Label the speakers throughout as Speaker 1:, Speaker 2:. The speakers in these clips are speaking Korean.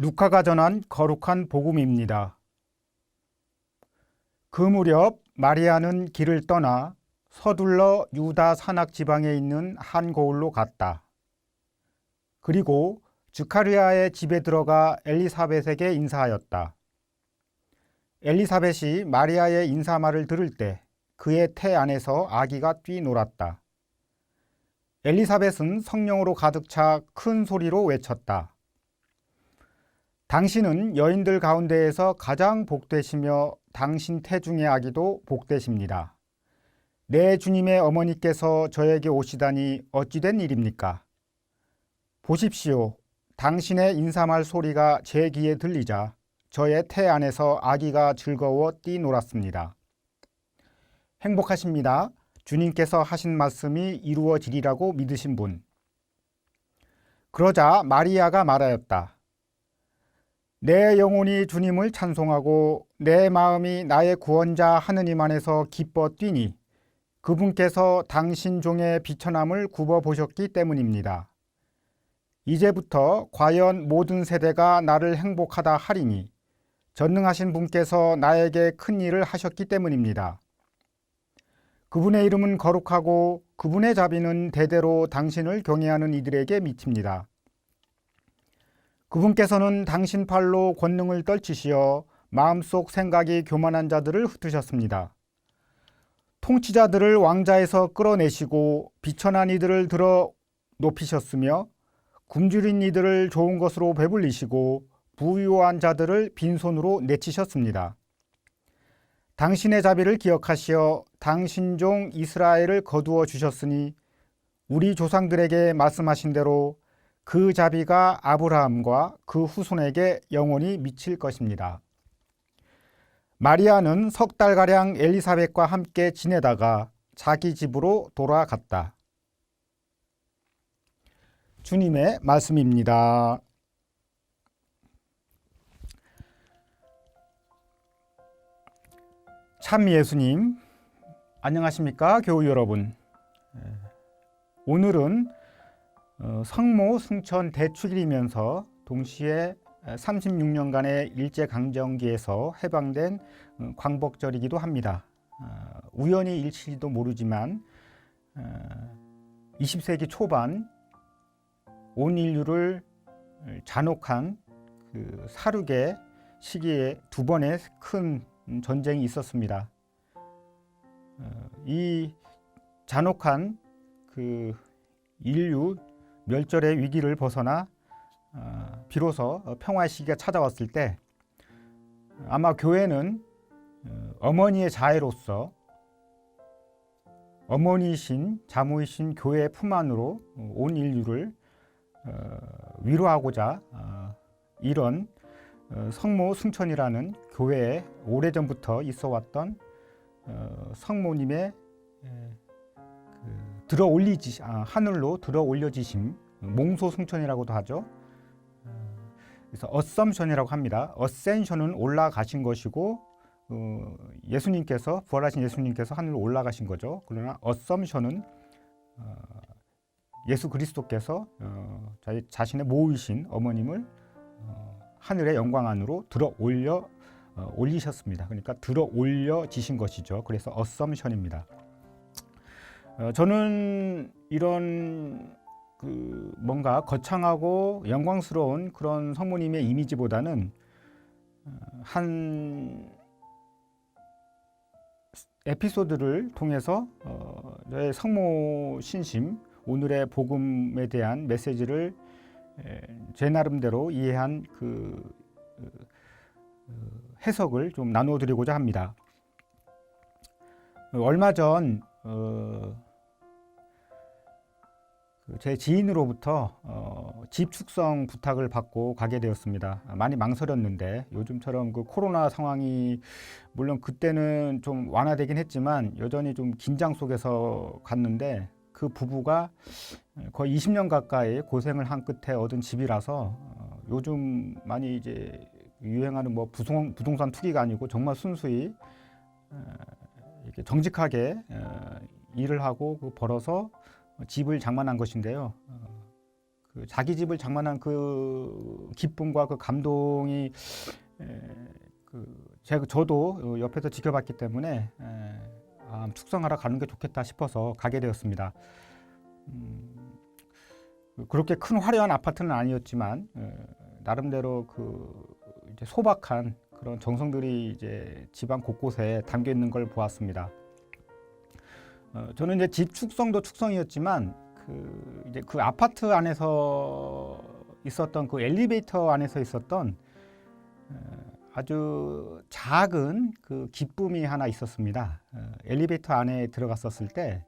Speaker 1: 루카가 전한 거룩한 복음입니다. 그 무렵 마리아는 길을 떠나 서둘러 유다 산악 지방에 있는 한 고을로 갔다. 그리고 주카리아의 집에 들어가 엘리사벳에게 인사하였다. 엘리사벳이 마리아의 인사말을 들을 때 그의 태 안에서 아기가 뛰놀았다. 엘리사벳은 성령으로 가득 차 큰 소리로 외쳤다. 당신은 여인들 가운데에서 가장 복되시며 당신 태중의 아기도 복되십니다. 내 주님의 어머니께서 저에게 오시다니 어찌된 일입니까? 보십시오. 당신의 인사말 소리가 제 귀에 들리자 저의 태 안에서 아기가 즐거워 뛰놀았습니다. 행복하십니다. 주님께서 하신 말씀이 이루어지리라고 믿으신 분. 그러자 마리아가 말하였다. 내 영혼이 주님을 찬송하고 내 마음이 나의 구원자 하느님 안에서 기뻐 뛰니 그분께서 당신 종의 비천함을 굽어보셨기 때문입니다. 이제부터 과연 모든 세대가 나를 행복하다 하리니 전능하신 분께서 나에게 큰 일을 하셨기 때문입니다. 그분의 이름은 거룩하고 그분의 자비는 대대로 당신을 경외하는 이들에게 미칩니다. 그분께서는 당신 팔로 권능을 떨치시어 마음속 생각이 교만한 자들을 흩으셨습니다. 통치자들을 왕자에서 끌어내시고 비천한 이들을 들어 높이셨으며 굶주린 이들을 좋은 것으로 배불리시고 부유한 자들을 빈손으로 내치셨습니다. 당신의 자비를 기억하시어 당신 종 이스라엘을 거두어 주셨으니 우리 조상들에게 말씀하신 대로 그 자비가 아브라함과 그 후손에게 영원히 미칠 것입니다. 마리아는 석 달가량 엘리사벳과 함께 지내다가 자기 집으로 돌아갔다. 주님의 말씀입니다. 참 예수님, 안녕하십니까 교우 여러분. 오늘은 성모 승천 대축일이면서 동시에 36년간의 일제강점기에서 해방된 광복절이기도 합니다. 우연히 일치도 모르지만 20세기 초반 온 인류를 잔혹한 그 사륙의 시기에 두 번의 큰 전쟁이 있었습니다. 이 잔혹한 그 인류 멸절의 위기를 벗어나 비로소 평화의 시기가 찾아왔을 때 아마 교회는 어머니의 자애로서 어머니이신 자모이신 교회의 품 안으로 온 인류를 위로하고자 이런 성모 승천이라는 교회에 오래전부터 있어왔던 성모님의 하늘로 들어 올려지심, 몽소 승천이라고도 하죠. 그래서 어썸션이라고 합니다. 어센션은 올라가신 것이고 예수님께서 부활하신 예수님께서 하늘로 올라가신 거죠. 그러나 어썸션은 예수 그리스도께서 자신의 모이신 어머님을 하늘의 영광 안으로 들어 올리셨습니다. 그러니까 들어 올려지신 것이죠. 그래서 어썸션입니다. 저는 이런 그 뭔가 거창하고 영광스러운 그런 성모님의 이미지보다는 한 에피소드를 통해서 저의 성모 신심, 오늘의 복음에 대한 메시지를 제 나름대로 이해한 그 해석을 좀 나눠드리고자 합니다. 얼마 전 제 지인으로부터 집 축성 부탁을 받고 가게 되었습니다. 많이 망설였는데 요즘처럼 그 코로나 상황이 물론 그때는 좀 완화되긴 했지만 여전히 좀 긴장 속에서 갔는데 그 부부가 거의 20년 가까이 고생을 한 끝에 얻은 집이라서 요즘 많이 이제 유행하는 뭐 부동산 투기가 아니고 정말 순수히 이렇게 정직하게 일을 하고 벌어서 집을 장만한 것인데요. 그 자기 집을 장만한 그 기쁨과 그 감동이 저도 옆에서 지켜봤기 때문에 축성하러 가는 게 좋겠다 싶어서 가게 되었습니다. 그렇게 큰 화려한 아파트는 아니었지만 나름대로 이제 소박한 그런 정성들이 이제 집안 곳곳에 담겨 있는 걸 보았습니다. 저는 이제 집 축성도 축성이었지만 이제 그 아파트 안에서 있었던 그 엘리베이터 안에서 있었던 아주 작은 그 기쁨이 하나 있었습니다. 엘리베이터 안에 들어갔었을 때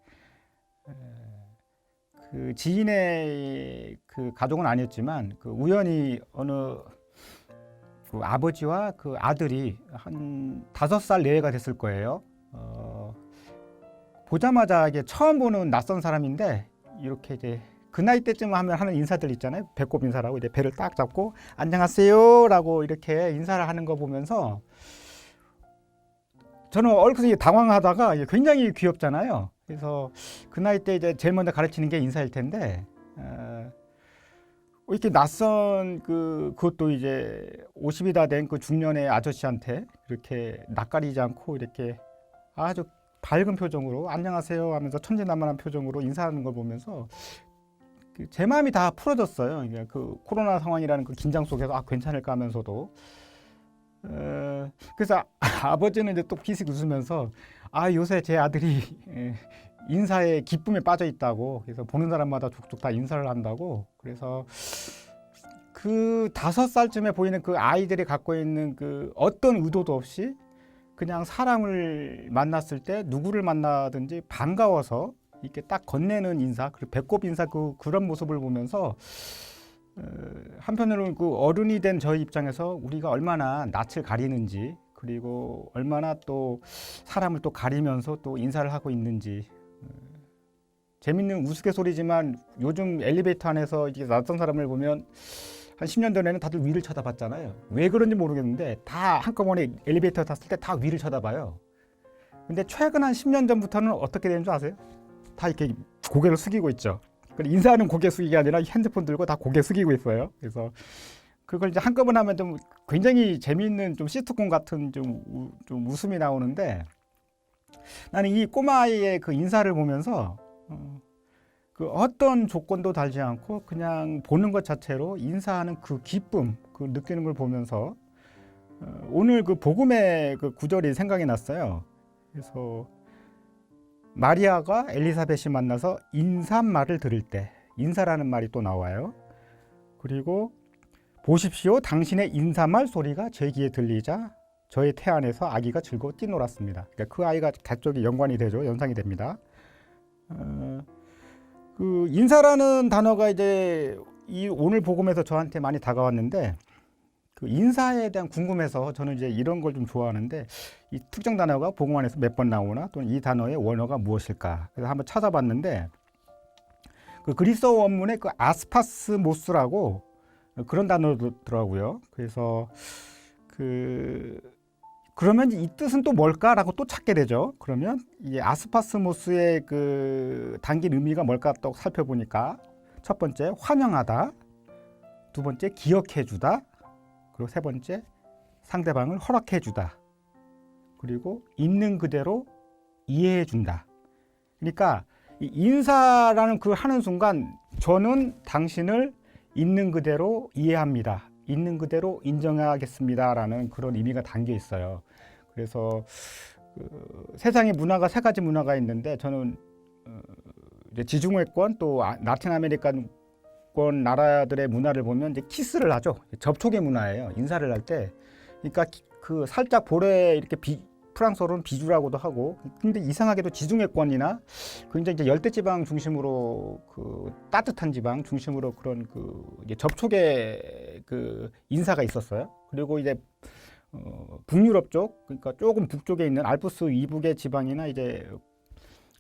Speaker 1: 그 지인의 그 가족은 아니었지만 그 우연히 어느 그 아버지와 그 아들이 한 5살 내외가 됐을 거예요. 보자마자 이게 처음 보는 낯선 사람인데 이렇게 이제 그 나이 때쯤 하면 하는 인사들 있잖아요. 배꼽 인사라고 이제 배를 딱 잡고 안녕하세요라고 이렇게 인사를 하는 거 보면서 저는 얼핏 당황하다가 굉장히 귀엽잖아요. 그래서 그 나이 때 이제 제일 먼저 가르치는 게 인사일 텐데 이렇게 낯선 그것도 이제 50이 다 된 그 중년의 아저씨한테 이렇게 낯가리지 않고 이렇게 아주 밝은 표정으로 안녕하세요 하면서 천진난만한 표정으로 인사하는 걸 보면서 제 마음이 다 풀어졌어요. 그 코로나 상황이라는 그 긴장 속에서 괜찮을까 하면서도 그래서 아버지는 이제 또 피식 웃으면서 요새 제 아들이 인사에 기쁨에 빠져 있다고, 그래서 보는 사람마다 족족 다 인사를 한다고. 그래서 그 5살쯤에 보이는 그 아이들이 갖고 있는 그 어떤 의도도 없이 그냥 사람을 만났을 때 누구를 만나든지 반가워서 이렇게 딱 건네는 인사, 그리고 배꼽 인사 그런 모습을 보면서 한편으로는 그 어른이 된 저희 입장에서 우리가 얼마나 낯을 가리는지, 그리고 얼마나 또 사람을 또 가리면서 또 인사를 하고 있는지. 재밌는 우스갯소리지만 요즘 엘리베이터 안에서 이렇게 낯선 사람을 보면 한 10년 전에는 다들 위를 쳐다봤잖아요. 왜 그런지 모르겠는데 다 한꺼번에 엘리베이터 탔을 때 다 위를 쳐다봐요. 근데 최근 한 10년 전부터는 어떻게 되는 줄 아세요? 다 이렇게 고개를 숙이고 있죠. 인사하는 고개 숙이기 아니라 핸드폰 들고 다 고개 숙이고 있어요. 그래서 그걸 이제 한꺼번에 하면 좀 굉장히 재미있는 좀 시트콤 같은 좀 웃음이 나오는데, 나는 이 꼬마아이의 그 인사를 보면서 그 어떤 조건도 달지 않고 그냥 보는 것 자체로 인사하는 그 기쁨, 그 느끼는 걸 보면서 오늘 그 복음의 그 구절이 생각이 났어요. 그래서 마리아가 엘리사벳이 만나서 인사말을 들을 때, 인사라는 말이 또 나와요. 그리고 보십시오, 당신의 인사말 소리가 제 귀에 들리자 저의 태 안에서 아기가 즐거워 뛰놀았습니다. 그러니까 그 아이가 가족이 연관이 되죠. 연상이 됩니다. 그 인사라는 단어가 이제 이 오늘 복음에서 저한테 많이 다가왔는데, 그 인사에 대한 궁금해서 저는 이제 이런 걸 좀 좋아하는데, 이 특정 단어가 복음 안에서 몇 번 나오나, 또는 이 단어의 원어가 무엇일까, 그래서 한번 찾아봤는데 그 그리스어 원문에 그 아스파스모스라고 그런 단어더라고요. 그래서 그러면 이 뜻은 또 뭘까라고 또 찾게 되죠. 그러면 이 아스파스모스의 그 담긴 의미가 뭘까 또 살펴보니까, 첫 번째 환영하다, 두 번째 기억해주다, 그리고 세 번째 상대방을 허락해주다, 그리고 있는 그대로 이해해준다. 그러니까 이 인사라는 그 하는 순간 저는 당신을 있는 그대로 이해합니다, 있는 그대로 인정하겠습니다라는 그런 의미가 담겨 있어요. 그래서 세상에 문화가 3가지 문화가 있는데, 저는 이제 지중해권 또 라틴 아메리칸권 나라들의 문화를 보면 이제 키스를 하죠. 접촉의 문화예요. 인사를 할 때. 그러니까 그 살짝 볼에 이렇게 프랑스어로는 비주라고도 하고, 근데 이상하게도 지중해권이나 굉장히 이제 열대지방 중심으로 그 따뜻한 지방 중심으로 그런 그 이제 접촉의 그 인사가 있었어요. 그리고 이제 북유럽 쪽, 그러니까 조금 북쪽에 있는 알프스 이북의 지방이나 이제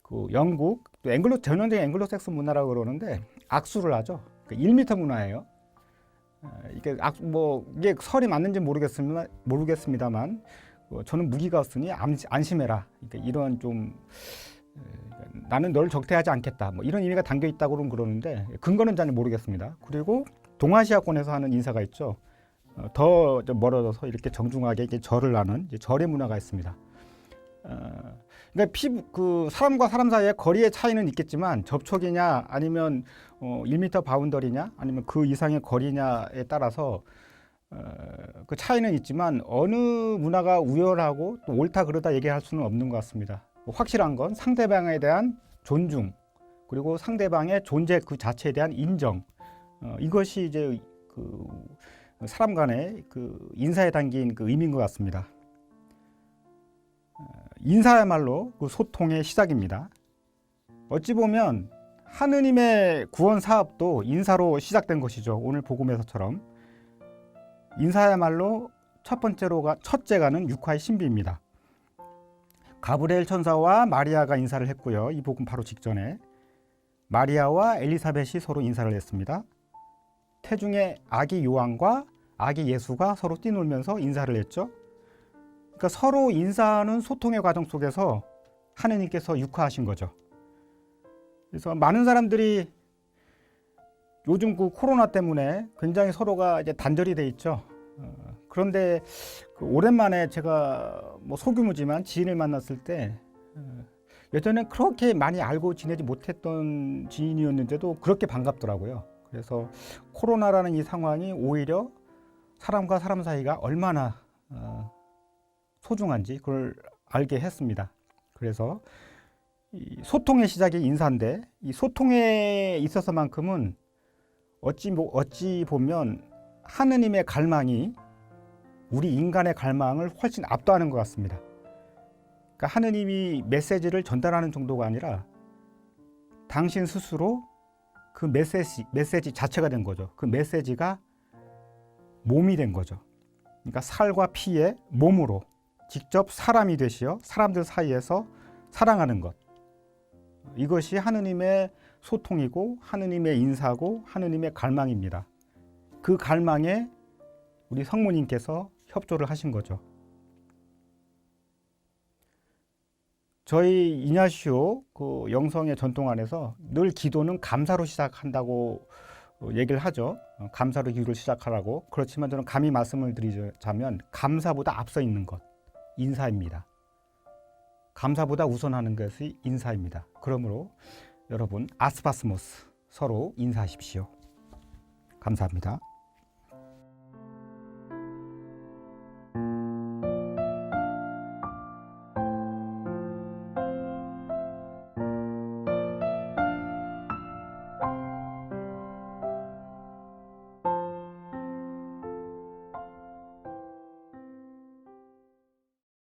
Speaker 1: 그 영국, 또 전형적인 앵글로색스 문화라고 그러는데 악수를 하죠. 그러니까 1m 문화예요. 이게 이게 설이 맞는지 모르겠습니다만 저는 무기가 없으니 안심해라. 그러니까 이런 좀 나는 널 적대하지 않겠다. 뭐 이런 의미가 담겨 있다고는 그러는데 근거는 잘 모르겠습니다. 그리고 동아시아권에서 하는 인사가 있죠. 더 멀어져서 이렇게 정중하게 이렇게 절을 하는 절의 문화가 있습니다. 그러니까 그 사람과 사람 사이의 거리의 차이는 있겠지만 접촉이냐 아니면 1m 바운더리냐 아니면 그 이상의 거리냐에 따라서 그 차이는 있지만 어느 문화가 우열하고 또 옳다 그르다 얘기할 수는 없는 것 같습니다. 확실한 건 상대방에 대한 존중 그리고 상대방의 존재 그 자체에 대한 인정 이것이 이제 그 사람 간의 그 인사에 담긴 그 의미인 것 같습니다. 인사야말로 그 소통의 시작입니다. 어찌 보면 하느님의 구원 사업도 인사로 시작된 것이죠. 오늘 복음에서처럼 인사야말로 첫째가는 육화의 신비입니다. 가브리엘 천사와 마리아가 인사를 했고요. 이 복음 바로 직전에 마리아와 엘리사벳이 서로 인사를 했습니다. 태중에 아기 요한과 아기 예수가 서로 뛰놀면서 인사를 했죠. 그러니까 서로 인사하는 소통의 과정 속에서 하느님께서 육화하신 거죠. 그래서 많은 사람들이 요즘 그 코로나 때문에 굉장히 서로가 이제 단절이 돼 있죠. 그런데 그 오랜만에 제가 뭐 소규모지만 지인을 만났을 때 예전에 그렇게 많이 알고 지내지 못했던 지인이었는데도 그렇게 반갑더라고요. 그래서 코로나라는 이 상황이 오히려 사람과 사람 사이가 얼마나 소중한지 그걸 알게 했습니다. 그래서 이 소통의 시작이 인사인데 이 소통에 있어서만큼은 어찌 보면 하느님의 갈망이 우리 인간의 갈망을 훨씬 압도하는 것 같습니다. 그러니까 하느님이 메시지를 전달하는 정도가 아니라 당신 스스로 그 메시지 자체가 된 거죠. 그 메시지가 몸이 된 거죠. 그러니까 살과 피의 몸으로 직접 사람이 되시어 사람들 사이에서 사랑하는 것. 이것이 하느님의 소통이고 하느님의 인사고 하느님의 갈망입니다. 그 갈망에 우리 성모님께서 협조를 하신 거죠. 저희 이냐시오 그 영성의 전통 안에서 늘 기도는 감사로 시작한다고 얘기를 하죠. 감사로 기도를 시작하라고. 그렇지만 저는 감히 말씀을 드리자면 감사보다 앞서 있는 것, 인사입니다. 감사보다 우선하는 것이 인사입니다. 그러므로 여러분 아스파스모스 서로 인사하십시오. 감사합니다.